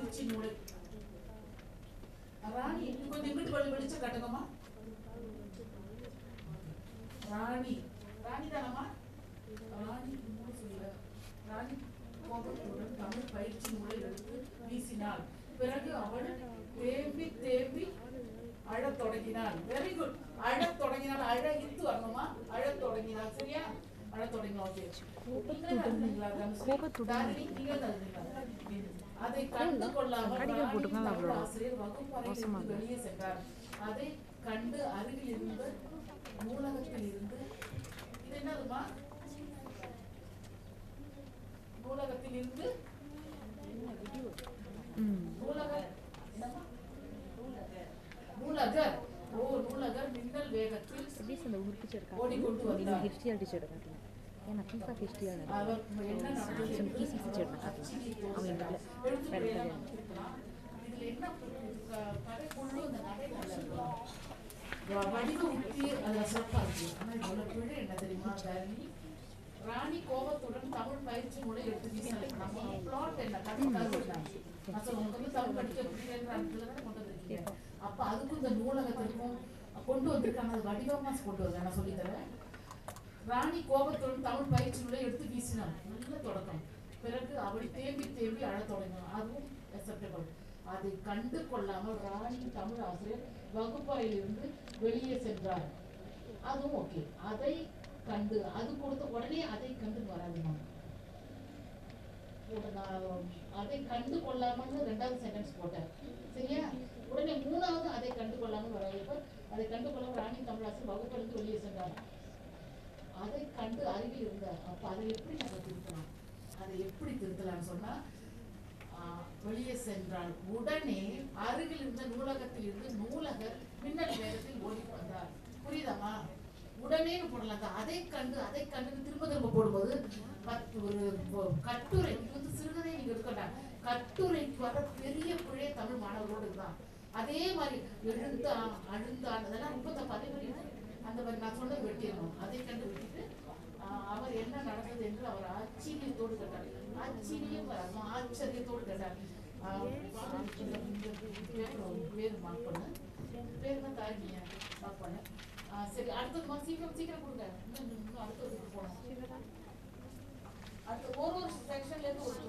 பயிற்சி நூலை ராணி கொஞ்சம் இங்கிட்டு வெளிச்ச காட்டுங்கம்மா. ராணி ராணி தானம்மா? ராணி சொல்ல ராணி கோபத்துடன் தமிழ் பயிற்சி நூலை எடுத்து வீசினாள். பிறகு அவள் தேம்பி தேம்பி அழத் தொடங்கினாள். Very good. அழத் தொடங்கினாள். அழகித்து வரணுமா? அழத் தொடங்கினாள். சரியா? அழத் தொடங்கினாள். அதை கண்டு கொள்ளாமல் ஆசிரியர் வகுப்பறையில் வெளியே சென்றார். அதை கண்டு அருகில் இருந்த நூலகத்தில் இருந்து இது என்னதுமா? நூலகத்தில் இருந்து நூலகர் நூலகர் மின்னல் வேகத்தில் ஓடிக்கொண்டு வந்தார். அவர் என்ன நடந்தது? வடிவ உத்தி அதுல சிறப்பா இருக்கு. ஆனா இவ்வளவு பிழை என்ன தெரியுமா? ராணி கோபத்துடன் தமிழ் பயிற்சி நூலை எடுத்து வீசினாள். நம்ம பிளாட் என்ன தமிழ் படிக்க கொண்டு வந்திருக்கீங்க. அப்ப அதுக்கும் இந்த நூலகத்திற்கும் கொண்டு வந்திருக்காங்க. அது வடிவமா கொண்டு வந்து நான் சொல்லித்தரேன். ராணி கோபத்துடன் தமிழ் பயிற்சி நூலை எடுத்து வீசினாள். நல்ல தொடக்கம். பிறகு அவள் தேம்பி தேம்பி அழத் தொடங்கினாள். அதுவும் அக்செப்டபிள். அதை கண்டு கொள்ளாமல் ராணி தமிழ் ஆசிரியர் வகுப்பறையில் இருந்து வெளியே சென்றார். அதுவும் ஓகே. அதை கண்டு அது கொடுத்த உடனே அதை கண்டு வராதுமா. அதை கண்டு கொள்ளாமல் ரெண்டாவது சென்டென்ஸ் போட்டேன். சரியா? உடனே மூணாவது அதை கண்டு கொள்ளாமல் வராது. அதை கண்டு கொள்ளாமல் ராணி தமிழாசிரியர் வகுப்பிலிருந்து வெளியே சென்றார். அதை கண்டு அருகில் இருந்தார். அப்ப அதை எப்படி நம்ம திருத்தலாம்? அதை எப்படி திருத்தலாம்னு சொன்னா வெளியே சென்றால் உடனே அருகில் இருந்த நூலகத்தில் இருந்து நூலகர் மின்னல் வேகத்தில் ஓடி வந்தார். புரியுதாமா? உடனே போடலாம். அதை கண்டு திரும்ப போடும்போது ஒரு கட்டுரை வந்து சிறுகதை நீங்க இருக்கட்டாங்க. கட்டுரைக்கு வர பெரிய பிழைய தமிழ் மாணவர்களோடு தான். அதே மாதிரி எழுந்தான் அழுந்தான் அதெல்லாம் ரொம்ப தப்பு. அதே மாதிரி அந்த மாதிரி நான் சொன்ன வெட்டிடணும். அதை கண்டு வெட்டிட்டு அவர் என்ன நடந்தது என்று அவர் ஆச்சரியத்தோடு கேட்டார். ஆச்சரியத்தோடு கேட்டார். பேர் மார்க் பண்ண பேர் தான் தாய்மைய மார்க் பண்ண. சரி, அடுத்தது சீக்கிரம் கொடுங்க. இன்னும் அடுத்ததுக்கு போனோம். அடுத்த ஒரு செக்ஷன்ல இருந்து ஒரு